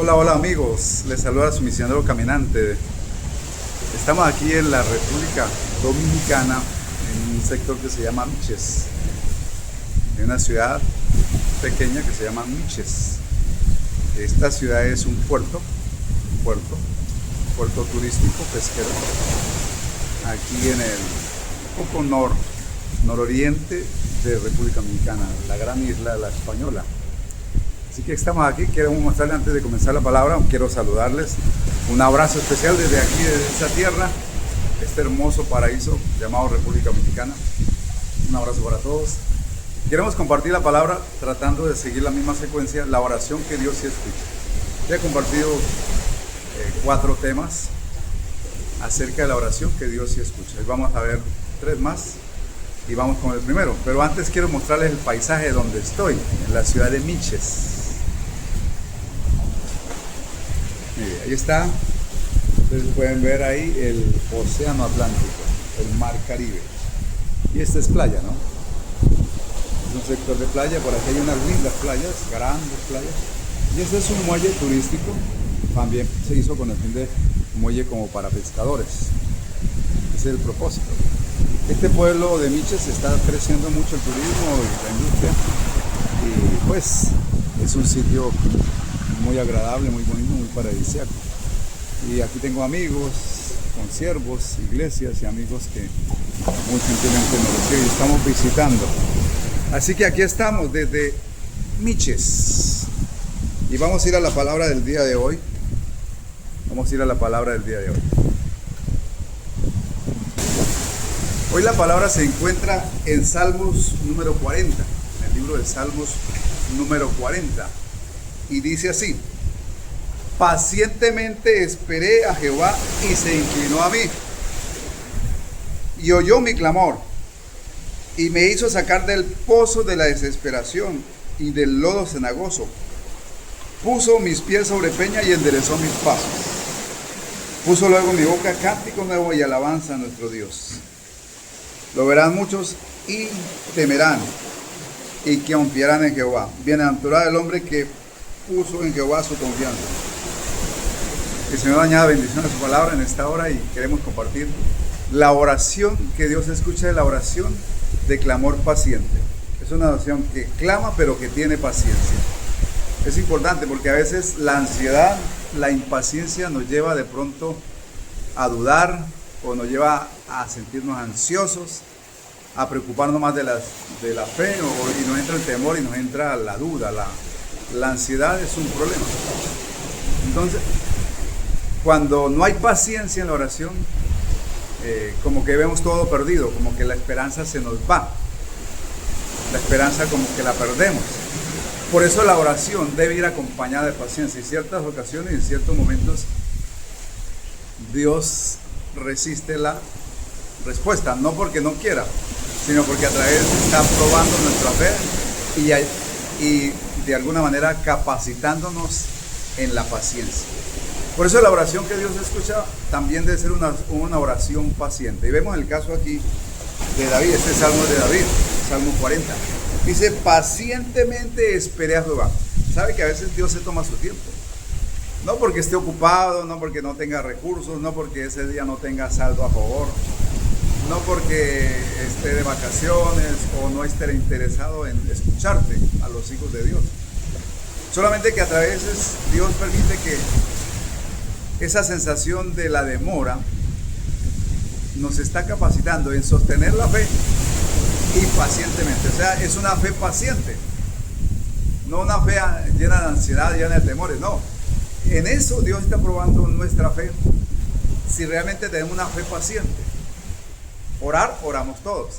Hola, hola amigos, les saluda su misionero caminante. Estamos aquí en la República Dominicana, en un sector que se llama Miches, en una ciudad pequeña que se llama Miches. Esta ciudad es un puerto turístico pesquero, aquí en el poco nororiente de República Dominicana, la gran isla de la Española. Así que estamos aquí, quiero mostrarles antes de comenzar la palabra, quiero saludarles, un abrazo especial desde aquí, desde esta tierra, este hermoso paraíso llamado República Dominicana. Un abrazo para todos. Queremos compartir la palabra tratando de seguir la misma secuencia, la oración que Dios sí escucha. Ya he compartido 4 temas acerca de la oración que Dios sí escucha. Hoy vamos a ver 3 más y vamos con el primero. Pero antes quiero mostrarles el paisaje donde estoy, en la ciudad de Miches. Ahí está, ustedes pueden ver ahí el océano Atlántico, el mar Caribe. Y esta es playa, ¿no? Es un sector de playa, por aquí hay unas lindas playas, grandes playas. Y este es un muelle turístico, también se hizo con el fin de muelle como para pescadores. Ese es el propósito. Este pueblo de Miches está creciendo mucho el turismo y la industria. Y pues es un sitio muy agradable, muy bonito, muy paradisíaco. Y aquí tengo amigos, consiervos, iglesias y amigos que muy gentilmente nos reciben y estamos visitando. Así que aquí estamos desde Miches. Y vamos a ir a la palabra del día de hoy. Hoy la palabra se encuentra en Salmos número 40, en el libro de Salmos número 40. Y dice así: pacientemente esperé a Jehová y se inclinó a mí y oyó mi clamor y me hizo sacar del pozo de la desesperación y del lodo cenagoso. Puso mis pies sobre peña y enderezó mis pasos. Puso luego en mi boca cántico nuevo y alabanza a nuestro Dios. Lo verán muchos y temerán y confiarán en Jehová. Bienaventurado el hombre que puso en Jehová su confianza. El Señor añada bendición a su palabra en esta hora y queremos compartir la oración que Dios escucha, de la oración de clamor paciente. Es una oración que clama pero que tiene paciencia. Es importante porque a veces la ansiedad, la impaciencia nos lleva de pronto a dudar o nos lleva a sentirnos ansiosos, a preocuparnos más de la fe, y nos entra el temor y nos entra la duda. La ansiedad es un problema. Entonces, cuando no hay paciencia en la oración, como que vemos todo perdido, como que la esperanza se nos va. La esperanza como que la perdemos. Por eso la oración debe ir acompañada de paciencia. En ciertas ocasiones, en ciertos momentos, Dios resiste la respuesta, no porque no quiera, sino porque a través está probando nuestra fe y de alguna manera capacitándonos en la paciencia. Por eso la oración que Dios escucha también debe ser una oración paciente. Y vemos el caso aquí de David, este salmo de David, Salmo 40. Dice: pacientemente esperé a Jehová. Sabe que a veces Dios se toma su tiempo. No porque esté ocupado, no porque no tenga recursos, no porque ese día no tenga saldo a favor, no porque esté de vacaciones o no esté interesado en escucharte a los hijos de Dios. Solamente que a través Dios permite que esa sensación de la demora nos está capacitando en sostener la fe y pacientemente. O sea, es una fe paciente, no una fe llena de ansiedad, llena de temores, no. En eso Dios está probando nuestra fe, si realmente tenemos una fe paciente. Orar, oramos todos.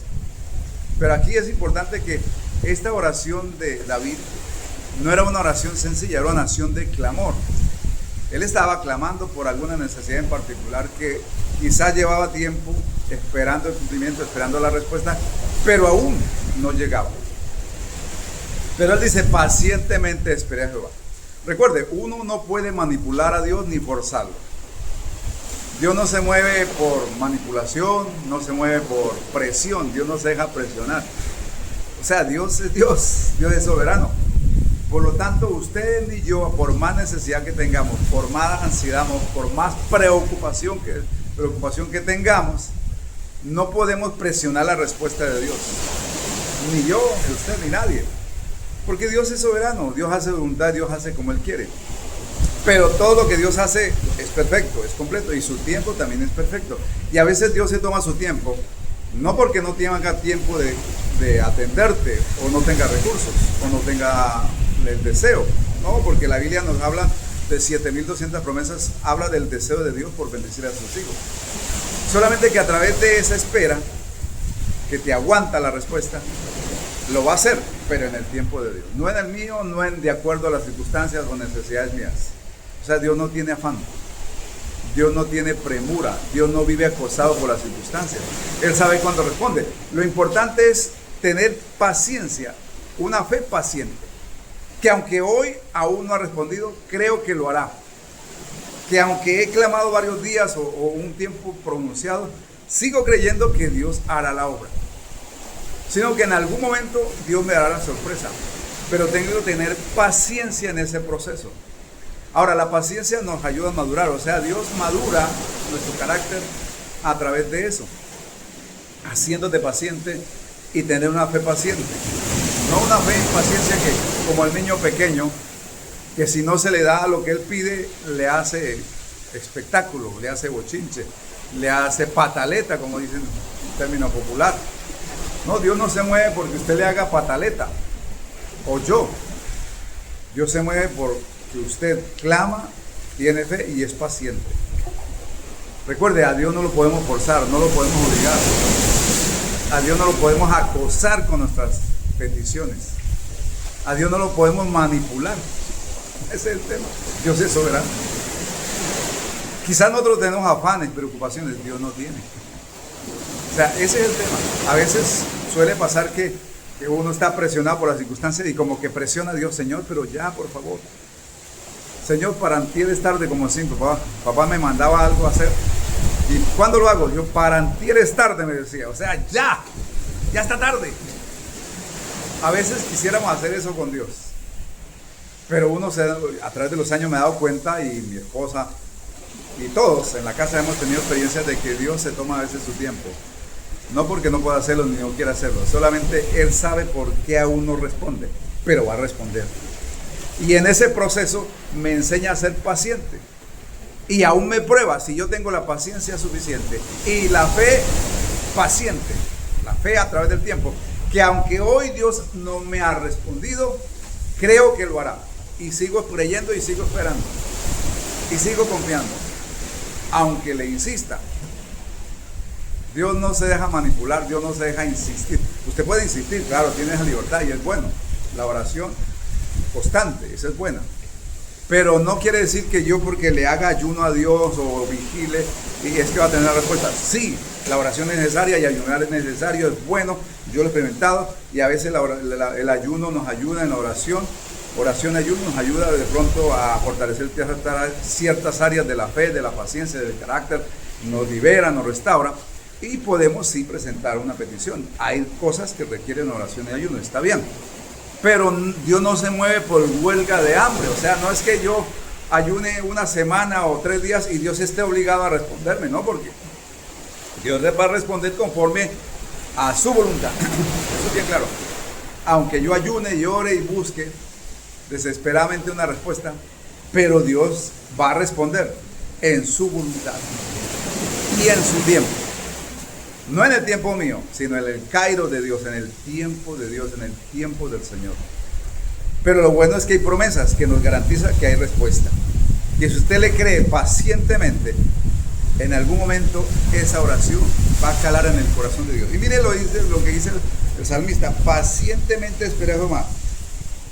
Pero aquí es importante que esta oración de David no era una oración sencilla, era una oración de clamor. Él estaba clamando por alguna necesidad en particular que quizás llevaba tiempo esperando el cumplimiento, esperando la respuesta, pero aún no llegaba. Pero él dice: pacientemente esperé a Jehová. Recuerde, uno no puede manipular a Dios ni forzarlo. Dios no se mueve por manipulación, no se mueve por presión, Dios no se deja presionar. O sea, Dios es Dios, Dios es soberano. Por lo tanto, usted y yo, por más necesidad que tengamos, por más ansiedad, por más preocupación que tengamos, no podemos presionar la respuesta de Dios. Ni yo, ni usted, ni nadie. Porque Dios es soberano, Dios hace voluntad, Dios hace como Él quiere. Pero todo lo que Dios hace es perfecto, es completo, y su tiempo también es perfecto. Y a veces Dios se toma su tiempo, no porque no tenga tiempo de atenderte, o no tenga recursos, o no tenga el deseo, no, porque la Biblia nos habla de 7.200 promesas, habla del deseo de Dios por bendecir a sus hijos. Solamente que a través de esa espera, que te aguanta la respuesta, lo va a hacer, pero en el tiempo de Dios. No en el mío, no en de acuerdo a las circunstancias o necesidades mías. O sea, Dios no tiene afán. Dios no tiene premura. Dios no vive acosado por las circunstancias. Él sabe cuándo responde. Lo importante es tener paciencia, una fe paciente. Que aunque hoy aún no ha respondido, creo que lo hará. Que aunque he clamado varios días o un tiempo pronunciado, sigo creyendo que Dios hará la obra. Sino que en algún momento Dios me dará la sorpresa. Pero tengo que tener paciencia en ese proceso. Ahora, la paciencia nos ayuda a madurar. O sea, Dios madura nuestro carácter a través de eso. Haciéndote paciente y tener una fe paciente. No una fe y paciencia que, como el niño pequeño, que si no se le da lo que él pide, le hace espectáculo, le hace bochinche, le hace pataleta, como dicen en término popular. No, Dios no se mueve porque usted le haga pataleta, o yo. Dios se mueve porque usted clama, tiene fe y es paciente. Recuerde, a Dios no lo podemos forzar, no lo podemos obligar. A Dios no lo podemos acosar con nuestras peticiones. A Dios no lo podemos manipular. Ese es el tema. Dios es soberano. Quizás nosotros tenemos afanes, preocupaciones, Dios no tiene. O sea, ese es el tema. A veces suele pasar que uno está presionado por las circunstancias y como que presiona a Dios, Señor, pero ya, por favor. Señor, para antier es tarde, como siempre, papá me mandaba algo a hacer. ¿Y cuándo lo hago? Yo, para antier es tarde, me decía. O sea, ya está tarde. A veces quisiéramos hacer eso con Dios. Pero a través de los años me he dado cuenta, y mi esposa y todos en la casa hemos tenido experiencias de que Dios se toma a veces su tiempo. No porque no pueda hacerlo ni no quiera hacerlo. Solamente Él sabe por qué aún no responde. Pero va a responder. Y en ese proceso me enseña a ser paciente. Y aún me prueba si yo tengo la paciencia suficiente y la fe paciente, la fe a través del tiempo, que aunque hoy Dios no me ha respondido, creo que lo hará. Y sigo creyendo y sigo esperando. Y sigo confiando. Aunque le insista. Dios no se deja manipular, Dios no se deja insistir. Usted puede insistir, claro, tiene esa libertad y es bueno. La oración constante, esa es buena. Pero no quiere decir que yo porque le haga ayuno a Dios o vigile y es que va a tener la respuesta. Sí, la oración es necesaria y ayunar es necesario, es bueno. Yo lo he experimentado y a veces el ayuno nos ayuda en la oración. Oración y ayuno nos ayuda de pronto a fortalecer ciertas áreas de la fe, de la paciencia, del carácter. Nos libera, nos restaura y podemos sí presentar una petición. Hay cosas que requieren oración y ayuno, está bien. Pero Dios no se mueve por huelga de hambre. O sea, no es que yo ayune una semana o 3 días y Dios esté obligado a responderme, no, porque Dios le va a responder conforme a su voluntad. Eso es bien claro. Aunque yo ayune, llore y busque desesperadamente una respuesta, pero Dios va a responder en su voluntad y en su tiempo. No en el tiempo mío, sino en el kairos de Dios, en el tiempo de Dios, en el tiempo del Señor. Pero lo bueno es que hay promesas que nos garantizan que hay respuesta. Y si usted le cree pacientemente, en algún momento esa oración va a calar en el corazón de Dios. Y mire lo que dice el salmista: pacientemente esperé a Jehová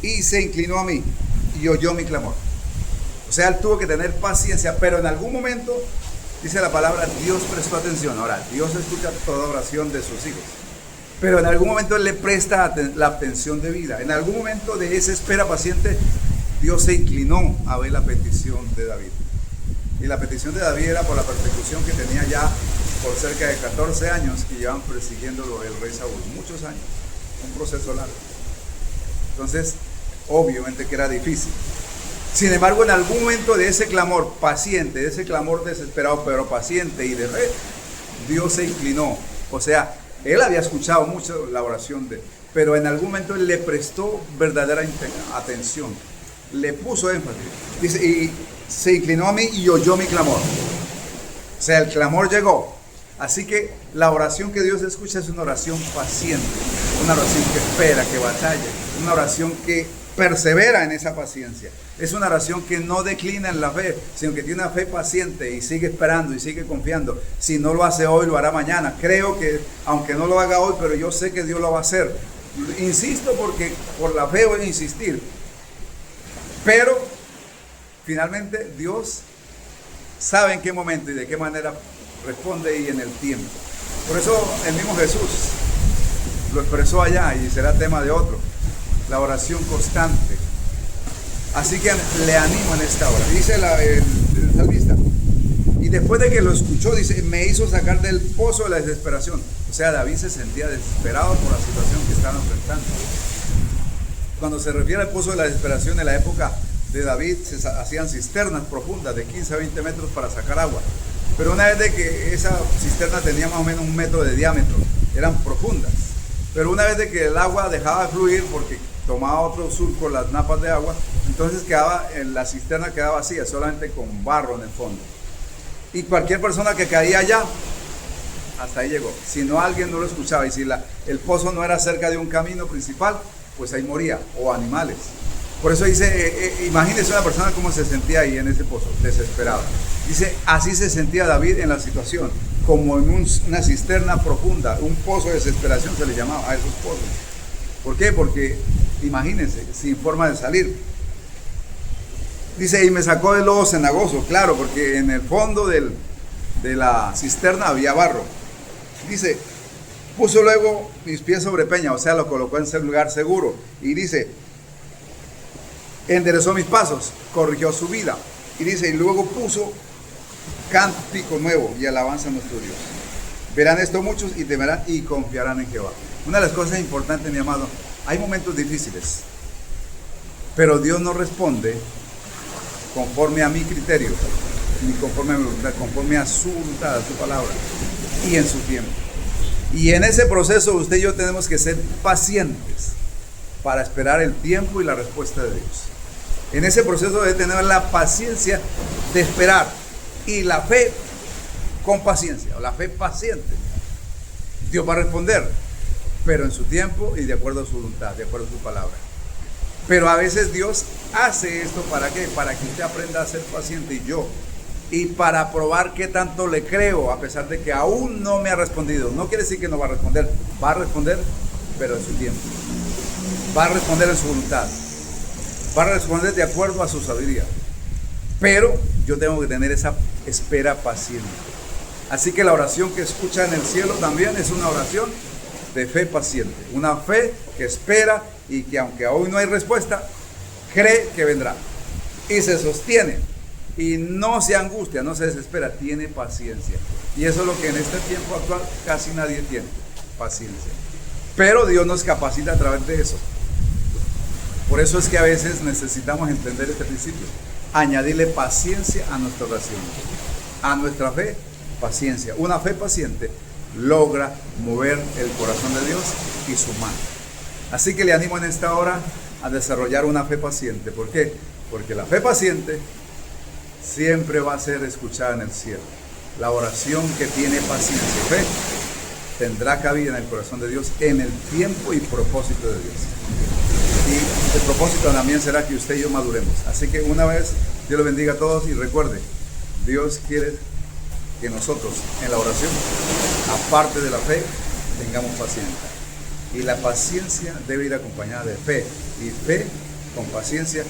y se inclinó a mí y oyó mi clamor. O sea, él tuvo que tener paciencia, pero en algún momento, dice la palabra, Dios prestó atención. Ahora, Dios escucha toda oración de sus hijos, pero en algún momento Él le presta la atención de vida. En algún momento de esa espera paciente, Dios se inclinó a ver la petición de David. Y la petición de David era por la persecución que tenía ya por cerca de 14 años que llevan persiguiéndolo el rey Saúl. Muchos años, un proceso largo. Entonces, obviamente que era difícil. Sin embargo, en algún momento de ese clamor paciente, de ese clamor desesperado, pero paciente y de fe, Dios se inclinó. O sea, él había escuchado mucho la oración pero en algún momento él le prestó verdadera atención, le puso énfasis. Dice, y se inclinó a mí y oyó mi clamor. O sea, el clamor llegó. Así que la oración que Dios escucha es una oración paciente, una oración que espera, que batalla, una oración que persevera en esa paciencia. Es una oración que no declina en la fe, sino que tiene una fe paciente y sigue esperando y sigue confiando. Si no lo hace hoy, lo hará mañana. Creo que, aunque no lo haga hoy, pero yo sé que Dios lo va a hacer. Insisto porque por la fe voy a insistir. Pero, finalmente, Dios sabe en qué momento y de qué manera responde y en el tiempo. Por eso el mismo Jesús lo expresó allá y será tema de otro. La oración constante. Así que le animo en esta hora. Dice el salmista. Y después de que lo escuchó, dice, me hizo sacar del pozo de la desesperación. O sea, David se sentía desesperado por la situación que estaba enfrentando. Cuando se refiere al pozo de la desesperación, en la época de David se hacían cisternas profundas de 15 a 20 metros para sacar agua. Pero una vez de que esa cisterna tenía más o menos 1 metro de diámetro, eran profundas. Pero una vez de que el agua dejaba de fluir porque tomaba otro surco las napas de agua, entonces la cisterna quedaba vacía, solamente con barro en el fondo. Y cualquier persona que caía allá, hasta ahí llegó. Si no, alguien no lo escuchaba. Y si el pozo no era cerca de un camino principal, pues ahí moría, o animales. Por eso dice, imagínese una persona cómo se sentía ahí en ese pozo, desesperado. Dice, así se sentía David en la situación, como en una cisterna profunda, un pozo de desesperación se le llamaba a esos pozos. ¿Por qué? Porque, imagínense, sin forma de salir. Dice, y me sacó del lodo cenagoso, claro, porque en el fondo de la cisterna había barro. Dice, puso luego mis pies sobre peña, o sea, lo colocó en ese lugar seguro. Y dice, enderezó mis pasos, corrigió su vida. Y dice, y luego puso cántico nuevo y alabanza a nuestro Dios. Verán esto muchos y temerán y confiarán en Jehová. Una de las cosas importantes, mi amado, hay momentos difíciles, pero Dios no responde conforme a mi criterio, ni conforme a mi voluntad, conforme a su voluntad, a su palabra, y en su tiempo. Y en ese proceso usted y yo tenemos que ser pacientes para esperar el tiempo y la respuesta de Dios. En ese proceso debe tener la paciencia de esperar y la fe con paciencia, o la fe paciente. Dios va a responder, pero en su tiempo y de acuerdo a su voluntad, de acuerdo a su palabra. Pero a veces Dios hace esto, ¿para qué? Para que usted aprenda a ser paciente y para probar qué tanto le creo, a pesar de que aún no me ha respondido. No quiere decir que no va a responder, pero en su tiempo. Va a responder en su voluntad. Va a responder de acuerdo a su sabiduría. Pero yo tengo que tener esa espera paciente. Así que la oración que escucha en el cielo también es una oración de fe paciente. Una fe que espera y que aunque hoy no hay respuesta, cree que vendrá. Y se sostiene. Y no se angustia, no se desespera, tiene paciencia. Y eso es lo que en este tiempo actual casi nadie tiene, paciencia. Pero Dios nos capacita a través de eso. Por eso es que a veces necesitamos entender este principio. Añadirle paciencia a nuestra oración. A nuestra fe, paciencia. Una fe paciente logra mover el corazón de Dios y su mano. Así que le animo en esta hora a desarrollar una fe paciente. ¿Por qué? Porque la fe paciente siempre va a ser escuchada en el cielo. La oración que tiene paciencia y fe tendrá cabida en el corazón de Dios en el tiempo y propósito de Dios. Y el propósito también será que usted y yo maduremos. Así que una vez, Dios lo bendiga a todos y recuerde, Dios quiere que nosotros en la oración, aparte de la fe, tengamos paciencia. Y la paciencia debe ir acompañada de fe. Y fe con paciencia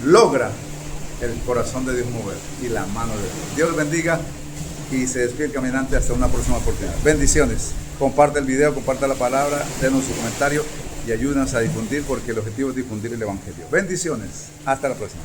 logra el corazón de Dios mover y la mano de Dios. Dios los bendiga y se despide el caminante hasta una próxima oportunidad. Bendiciones. Comparte el video, comparte la palabra, denos su comentario y ayúdanos a difundir porque el objetivo es difundir el Evangelio. Bendiciones. Hasta la próxima.